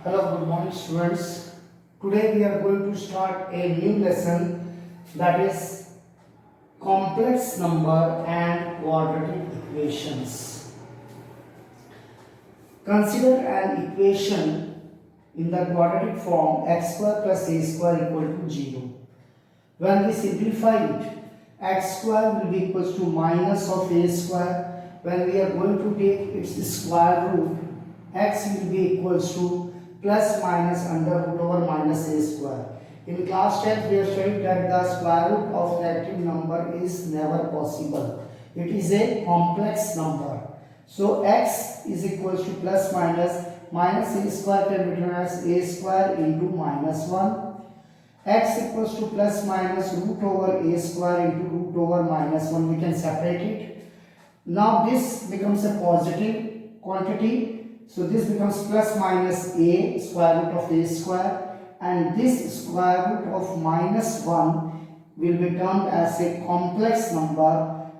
Hello, good morning students. Today we are going to start a new lesson, that is complex number and quadratic equations. Consider an equation in the quadratic form x square plus a square equal to 0. When we simplify it, x square will be equals to minus of a square. When we are going to take its square root, x will be equals to plus minus under root over minus a square. In class 10 we have studied that the square root of negative number is never possible. It is a complex number. So x is equals to plus minus a square can be written as a square into minus 1. X equals to plus minus root over a square into root over minus 1. We can separate it. Now this becomes a positive quantity. So this becomes plus minus a square root of a square, and this square root of minus 1 will be termed as a complex number,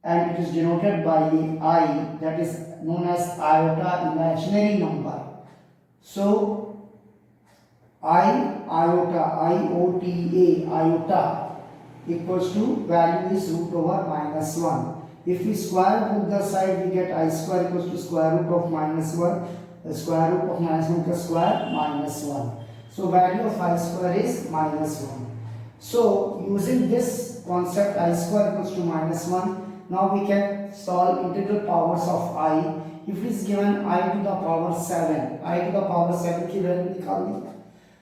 and it is denoted by a I, that is known as iota, imaginary number. So iota equals to value is root over minus 1. If we square both the side, we get I square equals to square root of minus 1. The square root of minus 1 plus square minus 1. So value of I square is minus 1. So using this concept I square equals to minus 1, now we can solve integral powers of I. If it is given I to the power 7, I to the power 7 की value निकालनी.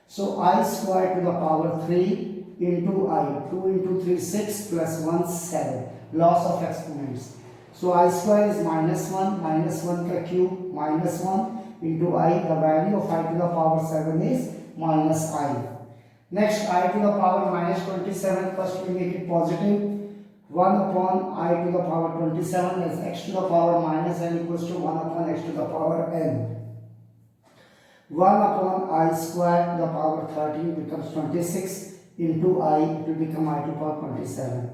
So I square to the power 3 into I. 2 into 3 6 plus 1 7. Loss of exponents. So I square is minus 1 का cube minus 1 into I. The value of I to the power 7 is minus I. Next, I to the power minus 27. First we make it positive. 1 upon I to the power 27 is x to the power minus n equals to 1 upon x to the power n. 1 upon I square to the power 13 becomes 26 into I. It will become I to the power 27.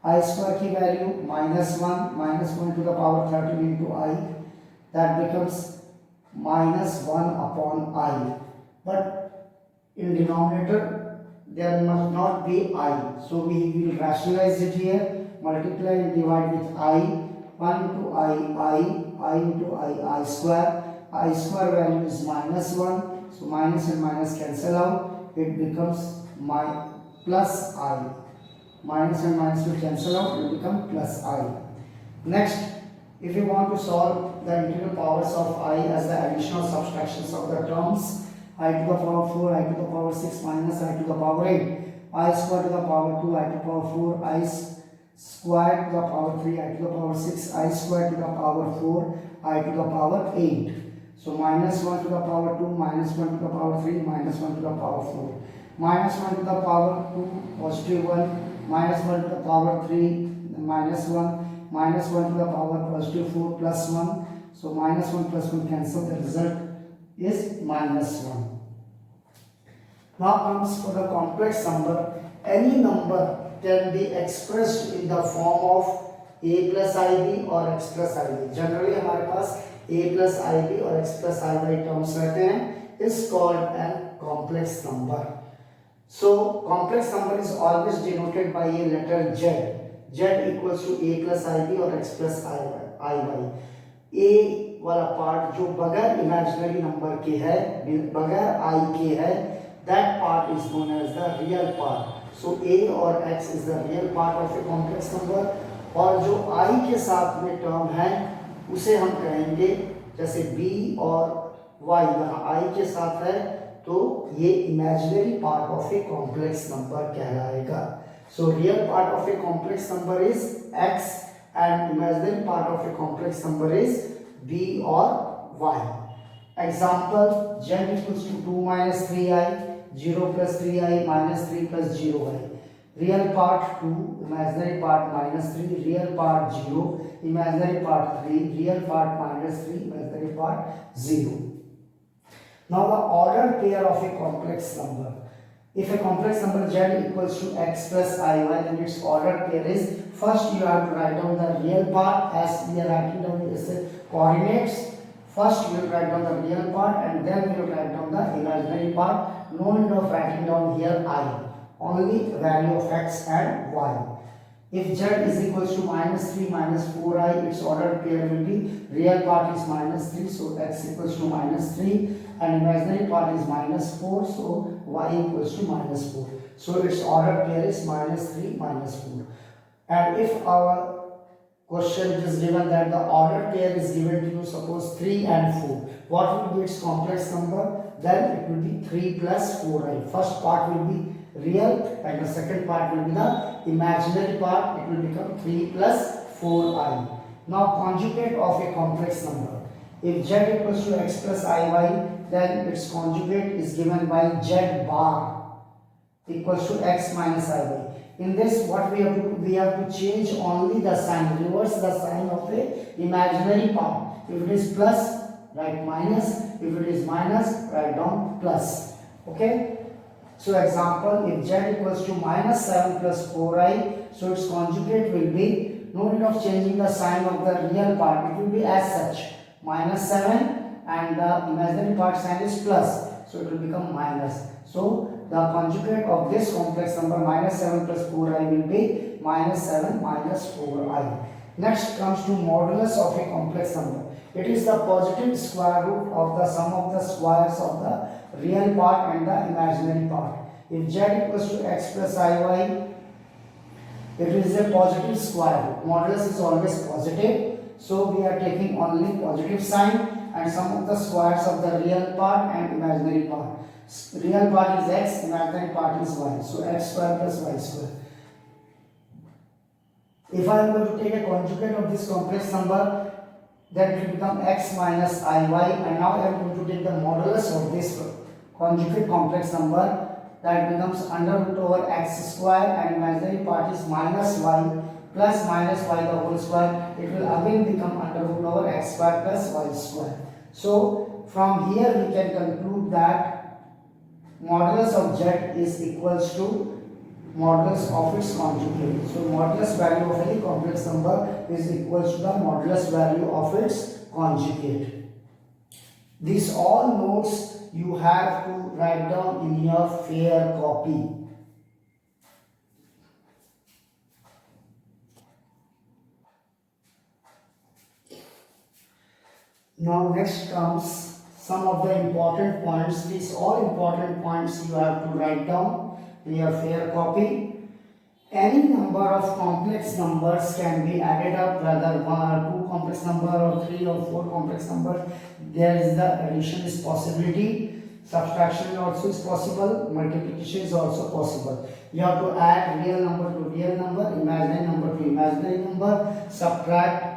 I square की value minus 1 to the power 13 into I, that becomes minus 1 upon I. But in denominator there must not be I. So we will rationalize it here, multiply and divide with I. 1 into I into I square. I square value is minus 1. So minus and minus cancel out. It becomes plus I. Minus and minus will cancel out, it will become plus I. Next, if you want to solve the integral powers of I as the additional subtractions of the terms, I to the power 4, I to the power 6 minus I to the power 8, I square to the power 2, I to the power 4, I square to the power 3, I to the power 6, I square to the power 4, I to the power 8. So minus 1 to the power 2, minus 1 to the power 3, minus 1 to the power 4. Minus 1 to the power 2, positive 1. Minus 1 to the power 3, minus 1, minus 1 to the power positive 4 plus 1. So minus 1 plus 1 cancel, the result is minus 1. Now comes for the complex number. Any number can be expressed in the form of a plus ib or x plus ib. Generally हमारे पास a plus ib और x plus ib terms रहते हैं, is called a complex number. So complex number is always denoted by a letter z. Z equals to a plus ib or x plus iy. A वाला part जो बगैर imaginary number के है, बगैर i के है, that part is known as the real part. So a और x is the real part of a complex number. और जो i के साथ में टर्म है उसे हम कहेंगे, जैसे b और y यहाँ i के साथ है तो ये imaginary part of a complex number कहलाएगा. So real part of a complex number is x and imaginary part of a complex number is b और y. Example z equals to 2 minus 3i, 0 plus 3i, minus 3 plus 0i. Real part 2, imaginary part minus 3, real part 0, imaginary part 3, real part minus 3, imaginary part 0. Now the ordered pair of a complex number. If a complex number z equals to x plus iy, then its ordered pair is, first you have to write down the real part as we are writing down as coordinates. First we will write down the real part and then we will write down the imaginary part. No need of writing down here I. Only value of x and y. If z is equals to minus 3 minus 4i, its ordered pair will be real part is minus 3, so x equals to minus 3, and imaginary part is minus 4, so y equals to minus 4. So its ordered pair is minus 3 minus 4. And if our question is given that the ordered pair is given to you, suppose 3 and 4, what will be its complex number? Then it will be 3 plus 4i. First part will be real and the second part will be the imaginary part. It will become 3 plus 4i. Now conjugate of a complex number. If z equals to x plus iy, then its conjugate is given by z bar equals to x minus iy. In this, what we have to do? We have to change only the sign, reverse the sign of a imaginary part. If it is plus, write minus. If it is minus, write down plus. Okay? So example, if z equals to minus 7 plus 4i, so its conjugate will be, no need of changing the sign of the real part, it will be as such, minus 7 and the imaginary part sign is plus, so it will become minus. So the conjugate of this complex number minus 7 plus 4i will be minus 7 minus 4i. Next comes to modulus of a complex number. It is the positive square root of the sum of the squares of the real part and the imaginary part. If z equals to x plus iy, it is a positive square root. Modulus is always positive, so we are taking only positive sign and sum of the squares of the real part and imaginary part. Real part is x, imaginary part is y. So x square plus y square. If I am going to take a conjugate of this complex number, then it will become x minus iy, and now I am going to take the modulus of this conjugate complex number, that becomes under root over x square, and imaginary part is minus y plus minus y the whole square. It will again become under root over x square plus y square. So from here we can conclude that modulus of z is equals to modulus of its conjugate. So modulus value of any complex number is equals to the modulus value of its conjugate. These all notes you have to write down in your fair copy. Now next comes some of the important points. These all important points you have to write down in your fair copy. Any number of complex numbers can be added up, whether 1 or 2 complex number or 3 or 4 complex numbers. There is the addition is possibility, subtraction also is possible, multiplication is also possible. You have to add real number to real number, imaginary number to imaginary number, subtract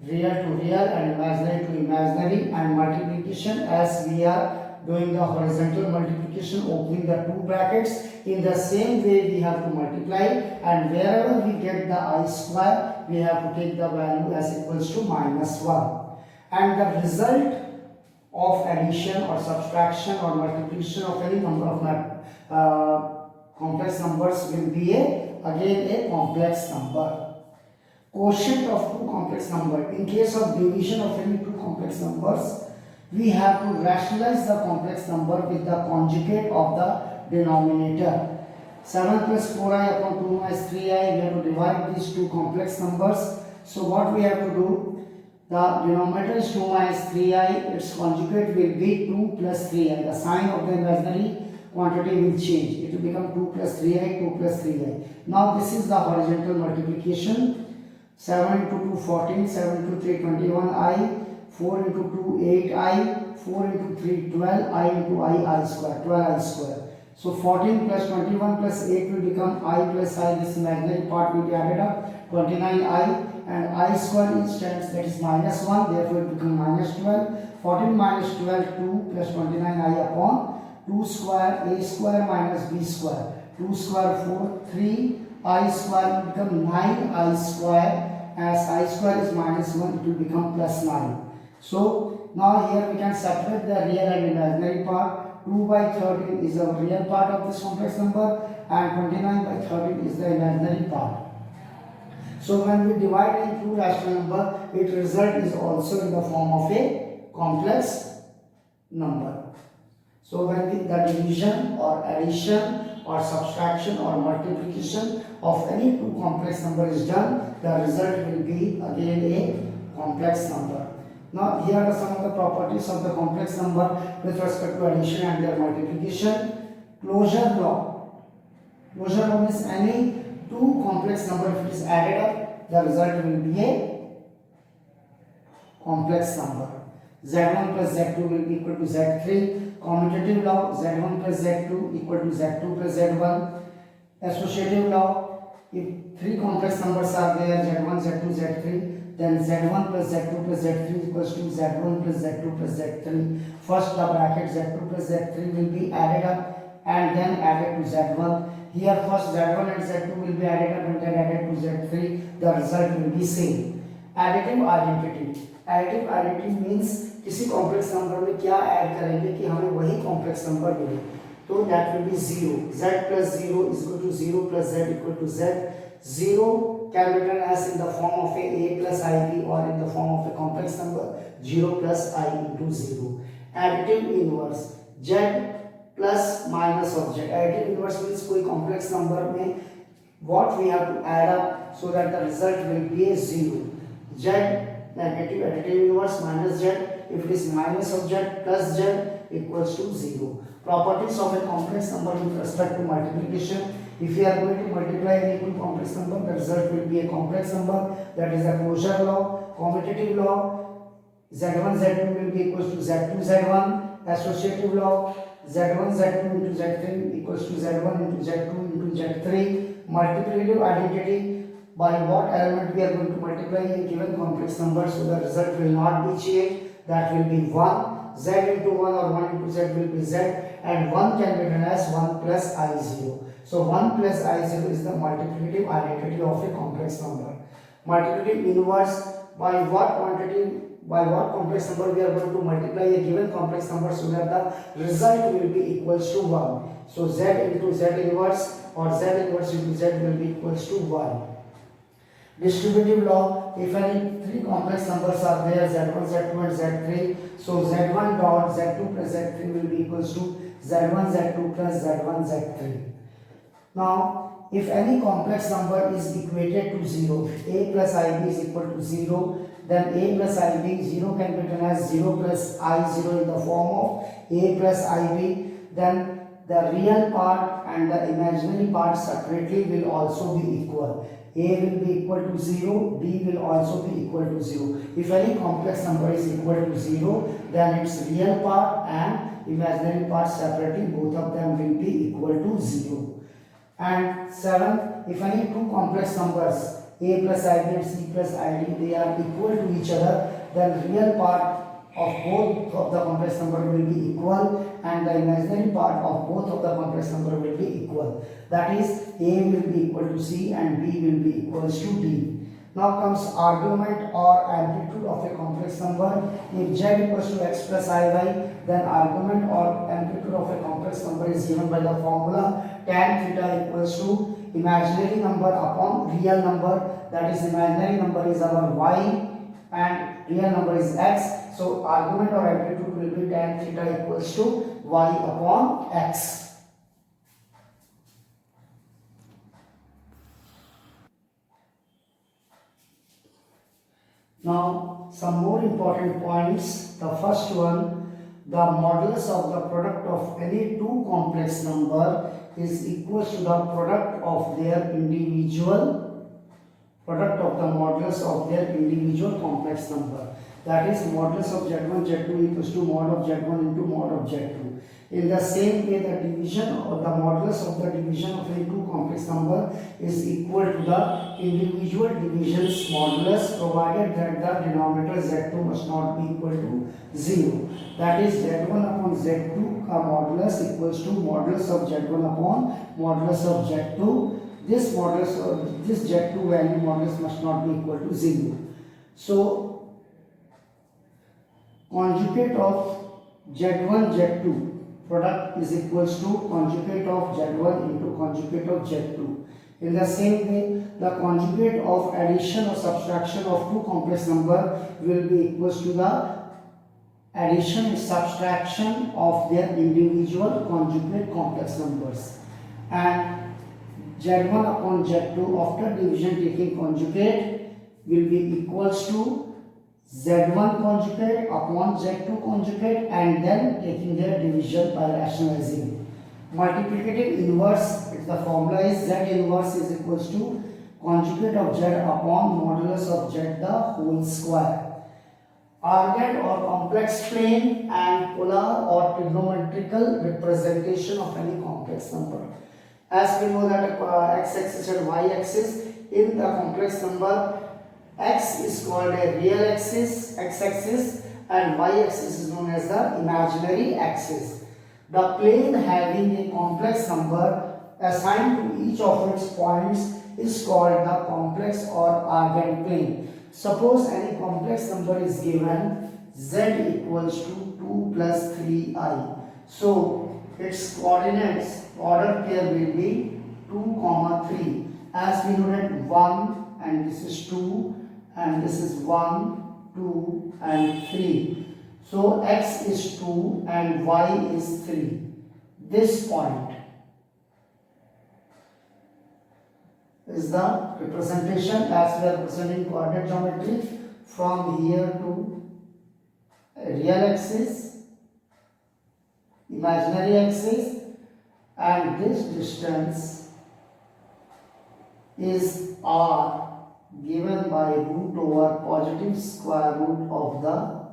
real to real and imaginary to imaginary, and multiplication, as we are doing the horizontal multiplication, opening the two brackets, in the same way we have to multiply, and wherever we get the I square, we have to take the value as equals to minus 1. And the result of addition or subtraction or multiplication of any number of complex numbers will be again a complex number. Quotient of two complex numbers. In case of division of any two complex numbers, we have to rationalize the complex number with the conjugate of the denominator. 7 plus 4i upon 2 minus 3i, we have to divide these two complex numbers. So what we have to do, the denominator is 2 minus 3i, its conjugate will be 2 plus 3i. The sign of the imaginary quantity will change. It will become 2 plus 3i, 2 plus 3i. Now this is the horizontal multiplication. 7 into 2, 14, 7 into 3, 21i, 4 into 2, 8i, 4 into 3, 12, I into I square, 12i square. So 14 plus 21 plus 8 will become I plus I, this imaginary part will be added up, 29i, and I square instance, that is minus 1, therefore it becomes minus 12. 14 minus 12, 2 plus 29i upon 2 square, a square minus b square, 2 square 4, 3, I square will become 9i square, as I square is minus 1, it will become plus 9. So now here we can separate the real and imaginary part. 2 by 13 is the real part of this complex number, and 29 by 13 is the imaginary part. So when we divide in two rational number, its result is also in the form of a complex number. So when the division or addition or subtraction or multiplication of any two complex number is done, the result will be again a complex number. Now here are some of the properties of the complex number with respect to addition and their multiplication. Closure law. Closure law means any two complex number, if it is added up, the result will be a complex number. Z1 plus Z2 will be equal to Z3. Commutative law, Z1 plus Z2 equal to Z2 plus Z1. Associative law, if three complex numbers are there, Z1, Z2, Z3, then Z1 plus Z2 plus Z3 equals to Z1 plus Z2 plus Z3. First the bracket Z2 plus Z3 will be added up and then added to Z1. Here first Z1 and Z2 will be added up and then added to Z3. The result will be same. Additive identity. Additive identity means किसी complex number में क्या add करेंगे कि हमें वही complex number मिले, तो that will be 0. Z plus 0 is equal to 0 plus Z equal to Z. 0 can be written as in the form of a plus ib or in the form of a complex number 0 plus I into 0. Additive inverse, Z plus minus of Z. Additive inverse means कोई complex number में what we have to add up so that the result will be a 0. Z negative additive inverse minus Z. If it is minus of Z plus Z equals to 0. Properties of a complex number with respect to multiplication. If we are going to multiply any two complex number, the result will be a complex number. That is the closure law. Commutative law, Z1 Z2 will be equals to Z2 Z1. Associative law, Z1 Z2 into Z3 equals to Z1 into Z2 into Z3. Multiplicative identity, by what element we are going to multiply a given complex number, so the result will not be changed. That will be 1. Z into 1 or 1 into Z will be Z, and 1 can be written as 1 plus I0. So 1 plus I0 is the multiplicative identity of a complex number. Multiplicative inverse, by what complex number we are going to multiply a given complex number so that the result will be equals to 1. So Z into Z inverse or Z inverse into Z will be equals to 1. Distributive law, if any three complex numbers are there, Z1, Z2 and Z3, so Z1 dot Z2 plus Z3 will be equals to Z1, Z2 plus Z1, Z3. Now, if any complex number is equated to 0, A plus IB is equal to 0, then A plus IB, 0 can be written as 0 plus I0 in the form of A plus IB, then the real part and the imaginary part separately will also be equal. A will be equal to 0, B will also be equal to 0. If any complex number is equal to 0, then its real part and imaginary part separately, both of them will be equal to 0. And 7th, if any two complex numbers, A plus IB and C plus ID, they are equal to each other, then real part of both of the complex number will be equal and the imaginary part of both of the complex number will be equal. That is, A will be equal to C and B will be equals to D. Now comes argument or amplitude of a complex number. If Z equals to X plus IY, then argument or amplitude of a complex number is given by the formula tan theta equals to imaginary number upon real number. That is, imaginary number is our Y and real number is X. So argument or amplitude will be tan theta equals to Y upon X. Now some more important points. The first one, the modulus of the product of any two complex number is equal to the product of their individual complex number. That is, modulus of Z1 Z2 equals to mod of Z1 into mod of Z2. In the same way, the division or the modulus of the division of any two complex number is equal to the individual divisions modulus, provided that the denominator Z2 must not be equal to 0. That is, Z1 upon Z2 modulus equals to modulus of Z1 upon modulus of Z2. This Z2 value modulus must not be equal to 0. So conjugate of Z1 Z2 product is equals to conjugate of Z1 into conjugate of Z2. In the same way, the conjugate of addition or subtraction of two complex number will be equals to the addition and subtraction of their individual conjugate complex numbers, and z1 upon z2 after division taking conjugate will be equals to z1 conjugate upon z2 conjugate and then taking their division by rationalizing. Multiplicative inverse, the formula is z inverse is equals to conjugate of z upon modulus of z the whole square. Argand or complex plane and polar or trigonometrical representation of any complex number. As we know that x-axis and y-axis, in the complex number, x is called a real axis, x-axis, and y-axis is known as the imaginary axis. The plane having a complex number assigned to each of its points is called the complex or Argand plane. Suppose any complex number is given, z equals to 2 plus 3i. So its coordinates, order pair will be 2, 3. As we know that 1 and this is 2 and this is 1, 2 and 3. So x is 2 and y is 3. This point is the representation as we are representing coordinate geometry from here to real axis, imaginary axis, and this distance is r given by root over positive square root of the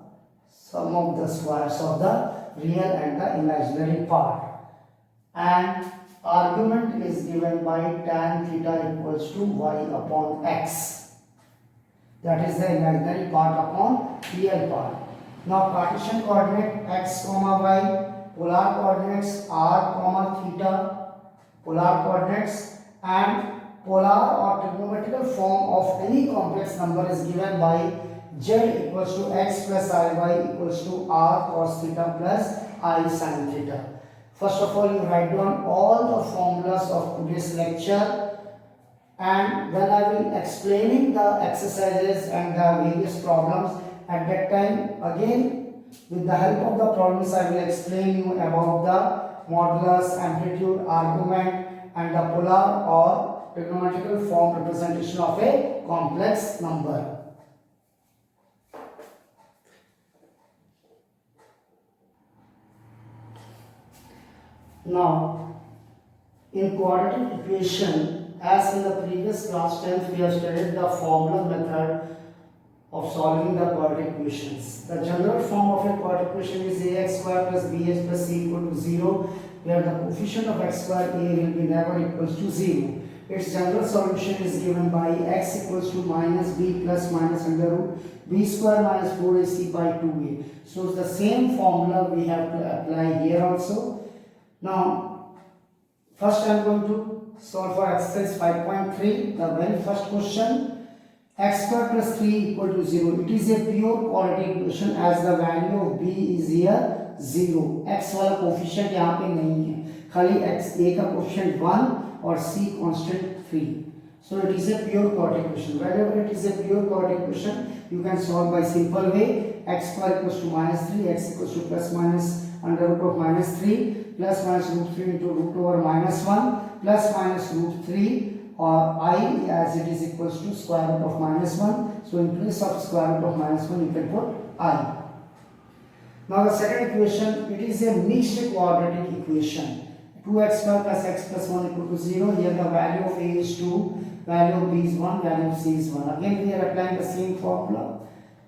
sum of the squares of the real and the imaginary part, and argument is given by tan theta equals to y upon x. That is the imaginary part upon real part. Now Cartesian coordinate x comma y, polar coordinates r comma theta, polar coordinates, and polar or trigonometrical form of any complex number is given by z equals to x plus iy equals to r cos theta plus I sin theta. First of all, you write down all the formulas of today's lecture, and when I will explaining the exercises and the various problems, at that time again with the help of the problems I will explain you about the modulus, amplitude, argument, and the polar or trigonometrical form representation of a complex number. Now, in quadratic equation, as in the previous class 10th, we have studied the formula method of solving the quadratic equations. The general form of a quadratic equation is ax square plus bh plus c equal to 0, where the coefficient of x square a will be never equals to 0. Its general solution is given by x equals to minus b plus minus under root b square minus 4ac by 2a. So the same formula we have to apply here also. Now, first I am going to solve for exercise 5.3, the very first question. X square plus 3 equal to 0. It is a pure quadratic equation as the value of b is here 0. X वाला coefficient यहाँ पे नहीं है, खाली x a का coefficient 1 और c constant 3. So it is a pure quadratic equation. Wherever it is a pure quadratic equation, you can solve by simple way. X square equals to minus 3, x equals to plus minus under root of minus 3 plus minus root 3 into root over minus 1 plus minus root 3 or I as it is equals to square root of minus 1. So in place of square root of minus 1 you can put I. Now the second equation, it is a mixed quadratic equation. 2x square plus x plus 1 equal to 0. Here the value of a is 2, value of b is 1, value of c is 1. Again we are applying the same formula.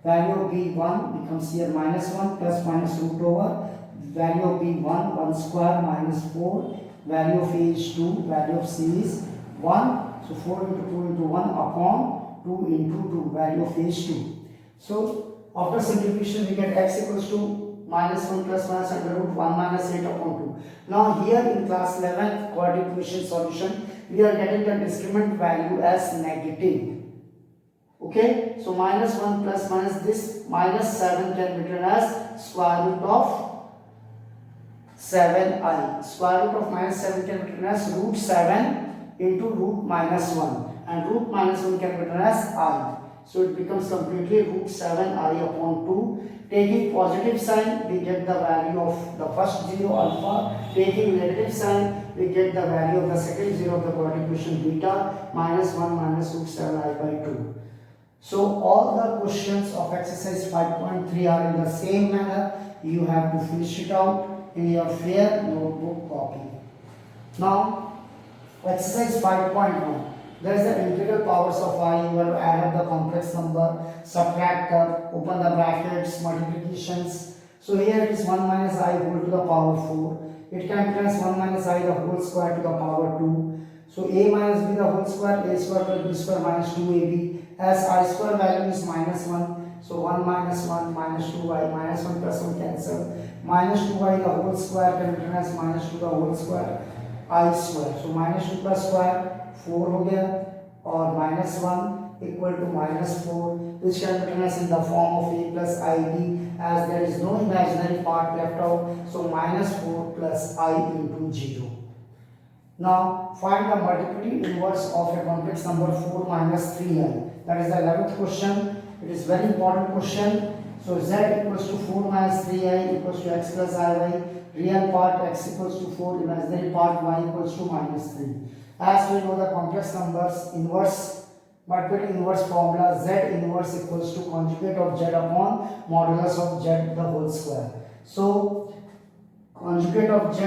Value of b 1 becomes here minus 1 plus minus root over value of b 1 square minus 4, value of a is 2, value of c is 1. So 4 into 2 into 1 upon 2 into 2, value of a is 2. So after simplification we get x equals to minus 1 plus minus under root 1 minus 8 upon 2. Now here in class 11 quadratic equation solution we are getting the discriminant value as negative. Okay, so minus 1 plus minus this minus 7 can be written as square root of 7i. Square root of minus 7 can be written as root 7 into root minus 1, and root minus 1 can be written as I. So it becomes completely root 7i upon 2. Taking positive sign, we get the value of the first 0 alpha. Taking negative sign, we get the value of the second 0 of the quadratic equation beta minus 1 minus root 7I by 2. So all the questions of exercise 5.3 are in the same manner. You have to finish it out in your fair notebook copy. Now, exercise 5.1. There is the integral powers of I. You have to add up the complex number, subtract up, open the brackets, multiplications. So here it is 1 minus I whole to the power 4. It can be as 1 minus I the whole square to the power 2. So a minus b the whole square, a square plus b square minus 2ab. As I square value is minus 1. So 1 minus 1 minus 2y minus 1 plus 1 cancel. Minus 2y the whole square can be written as minus 2 the whole square I square. So minus 2 plus square 4 हो गया और minus 1 equal to minus 4, which can be written as in the form of a plus ib, as there is no imaginary part left out. So minus 4 plus I into 0. Now find the multiplicative inverse of a complex number 4 minus 3i. That is the 11th question. It is very important question. So z equals to 4 minus 3i equals to x plus iy. Real part x equals to 4, imaginary part y equals to minus 3. As we know the complex numbers inverse, multiplicative inverse formula, z inverse equals to conjugate of z upon modulus of z the whole square. So conjugate of z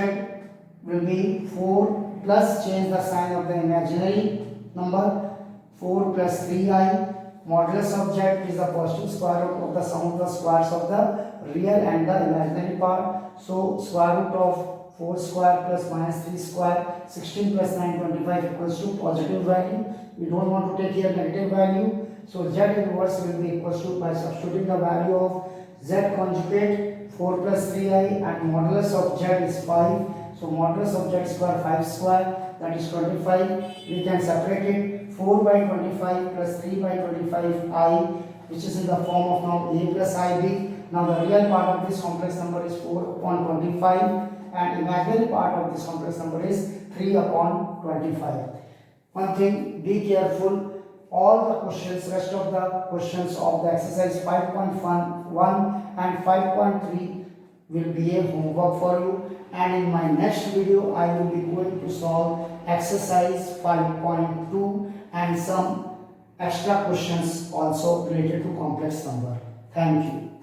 will be 4 plus, change the sign of the imaginary number, 4 plus 3i. Modulus of z is the positive square root of the sum of the squares of the real and the imaginary part. So square root of 4 square plus minus 3 square, 16 plus 9, 25 equals to positive value. We don't want to take here negative value. So z inverse will be equals to, by substituting the value of z conjugate 4 plus 3i and modulus of z is 5. So modulus of z square 5 square, that is 25. We can separate it. 4 by 25 plus 3 by 25 I, which is in the form of now a plus ib. Now the real part of this complex number is 4 upon 25 and imaginary part of this complex number is 3 upon 25. One thing, be careful, all the questions, rest of the questions of the exercise 5.1 and 5.3 will be a homework for you, and in my next video I will be going to solve exercise 5.2 and some extra questions also related to complex number. Thank you.